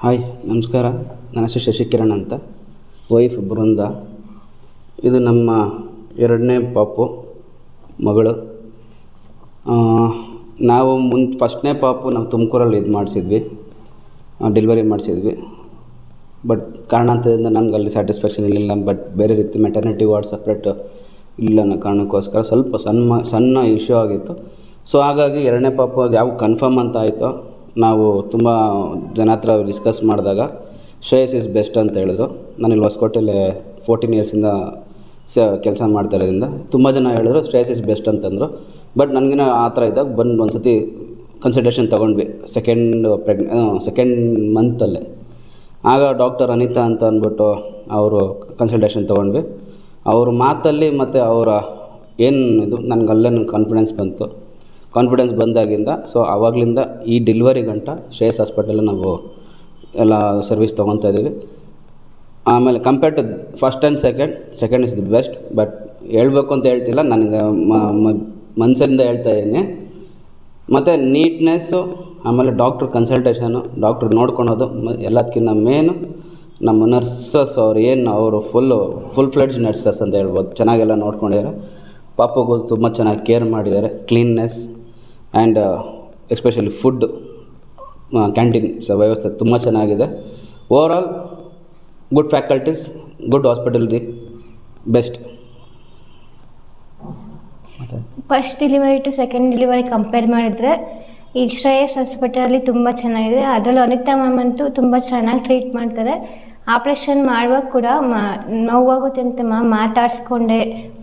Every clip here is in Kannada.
ಹಾಯ್ ನಮಸ್ಕಾರ. ನನ್ನ ಹೆಸರು ಶಶಿಕಿರಣ್ ಅಂತ, ವೈಫ್ ಬೃಂದ. ಇದು ನಮ್ಮ ಎರಡನೇ ಪಾಪು ಮಗಳು. ನಾವು ಫಸ್ಟ್ನೇ ಪಾಪು ನಾವು ತುಮಕೂರಲ್ಲಿ ಮಾಡಿಸಿದ್ವಿ, ಡೆಲಿವರಿ ಮಾಡಿಸಿದ್ವಿ. ಬಟ್ ಕಾರಣಾಂತರದಿಂದ ನಮ್ಗೆ ಅಲ್ಲಿ ಸ್ಯಾಟಿಸ್ಫ್ಯಾಕ್ಷನ್ ಇರಲಿಲ್ಲ. ಬಟ್ ಬೇರೆ ರೀತಿ ಮೆಟರ್ನಿಟಿ ವಾರ್ಡ್ ಸಪ್ರೇಟ್ ಇಲ್ಲ ಅನ್ನೋ ಕಾರಣಕ್ಕೋಸ್ಕರ ಸ್ವಲ್ಪ ಸಣ್ಣ ಇಶ್ಯೂ ಆಗಿತ್ತು. ಸೊ ಹಾಗಾಗಿ ಎರಡನೇ ಪಾಪು ಯಾವ ಕನ್ಫರ್ಮ್ ಅಂತ ಆಯಿತು. ನಾವು ತುಂಬ ಜನ ಹತ್ರ ಡಿಸ್ಕಸ್ ಮಾಡಿದಾಗ ಶ್ರೇಯಸ್ ಇಸ್ ಬೆಸ್ಟ್ ಅಂತ ಹೇಳಿದ್ರು. ನಾನಿಲ್ಲಿ ಹೊಸಕೋಟೆಯಲ್ಲಿ 14 ಇಯರ್ಸಿಂದ ಕೆಲಸ ಮಾಡ್ತಾ ಇರೋದ್ರಿಂದ ತುಂಬ ಜನ ಹೇಳಿದ್ರು ಶ್ರೇಯಸ್ ಇಸ್ ಬೆಸ್ಟ್ ಅಂತಂದರು. ಬಟ್ ನನಗಿನ ಆ ಥರ ಇದ್ದಾಗ ಬಂದು ಒಂದು ಸತಿ ಕನ್ಸಲ್ಟೇಷನ್ ತೊಗೊಂಡ್ವಿ ಸೆಕೆಂಡ್ ಮಂತಲ್ಲೇ. ಆಗ ಡಾಕ್ಟರ್ ಅನಿತಾ ಅಂತ ಅಂದ್ಬಿಟ್ಟು ಅವರು ಕನ್ಸಲ್ಟೇಷನ್ ತೊಗೊಂಡ್ವಿ. ಅವ್ರ ಮಾತಲ್ಲಿ ಮತ್ತು ಅವರ ಇದು ನನಗಲ್ಲೇ ಕಾನ್ಫಿಡೆನ್ಸ್ ಬಂದಾಗಿಂದ ಸೊ ಆವಾಗಲಿಂದ ಈ ಡೆಲಿವರಿ ಗಂಟ ಶ್ರೇಯಸ್ ಹಾಸ್ಪಿಟಲ್ ನಾವು ಎಲ್ಲ ಸರ್ವಿಸ್ ತೊಗೊತಾ ಇದ್ದೀವಿ. ಆಮೇಲೆ compare to first and second is the best. But ಹೇಳ್ಬೇಕು ಅಂತ ಹೇಳ್ತಿಲ್ಲ, ನನಗೆ ಮನಸ್ಸಿಂದ ಹೇಳ್ತಾ ಇದ್ದೀನಿ. ಮತ್ತು ನೀಟ್ನೆಸ್ಸು, ಆಮೇಲೆ ಡಾಕ್ಟ್ರ್ ಕನ್ಸಲ್ಟೇಷನು, ಡಾಕ್ಟ್ರ್ ನೋಡ್ಕೊಳೋದು, ಎಲ್ಲದಕ್ಕಿಂತ ಮೇನು ನಮ್ಮ ನರ್ಸಸ್ ಅವರು ಫುಲ್ ಫ್ಲೆಡ್ಜ್ ನರ್ಸಸ್ ಅಂತ ಹೇಳ್ಬೋದು. ಚೆನ್ನಾಗೆಲ್ಲ ನೋಡ್ಕೊಂಡಿದ್ದಾರೆ. ಪಾಪಗೂ ತುಂಬ ಚೆನ್ನಾಗಿ ಕೇರ್ ಮಾಡಿದ್ದಾರೆ. Cleanness and especially food, canteen ವ್ಯವಸ್ಥೆ ತುಂಬ ಚೆನ್ನಾಗಿದೆ. Overall good faculties, good hospital, the best. First delivery to second delivery compare ಮಾಡಿದರೆ ಈ ಶ್ರೇಯಸ್ ಹಾಸ್ಪಿಟಲಲ್ಲಿ ತುಂಬ ಚೆನ್ನಾಗಿದೆ. ಅದರಲ್ಲೂ ಅನಿತಾ ಮ್ಯಾಮ್ ಅಂತೂ ತುಂಬ ಚೆನ್ನಾಗಿ ಟ್ರೀಟ್ ಮಾಡ್ತಾರೆ. ಆಪ್ರೇಷನ್ ಮಾಡುವಾಗ ಕೂಡ ನೋವಾಗುತ್ತೆ ಅಂತ ಮಾತಾಡಿಸ್ಕೊಂಡೆ,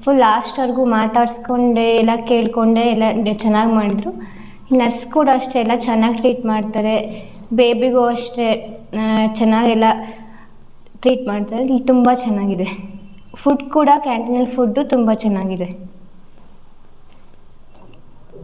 ಫುಲ್ ಲಾಸ್ಟ್ವರೆಗೂ ಮಾತಾಡಿಸ್ಕೊಂಡೆ, ಎಲ್ಲ ಕೇಳಿಕೊಂಡೆ ಎಲ್ಲ ಚೆನ್ನಾಗಿ ಮಾಡಿದರು. ನರ್ಸ್ ಕೂಡ ಅಷ್ಟೇ ಎಲ್ಲ ಚೆನ್ನಾಗಿ ಟ್ರೀಟ್ ಮಾಡ್ತಾರೆ. ಬೇಬಿಗೂ ಅಷ್ಟೇ ಚೆನ್ನಾಗೆಲ್ಲ ಟ್ರೀಟ್ ಮಾಡ್ತಾರೆ. ಇಲ್ಲಿ ತುಂಬ ಚೆನ್ನಾಗಿದೆ. ಫುಡ್ ಕೂಡ ಕ್ಯಾಂಟೀನಲ್ಲಿ ಫುಡ್ಡು ತುಂಬ ಚೆನ್ನಾಗಿದೆ.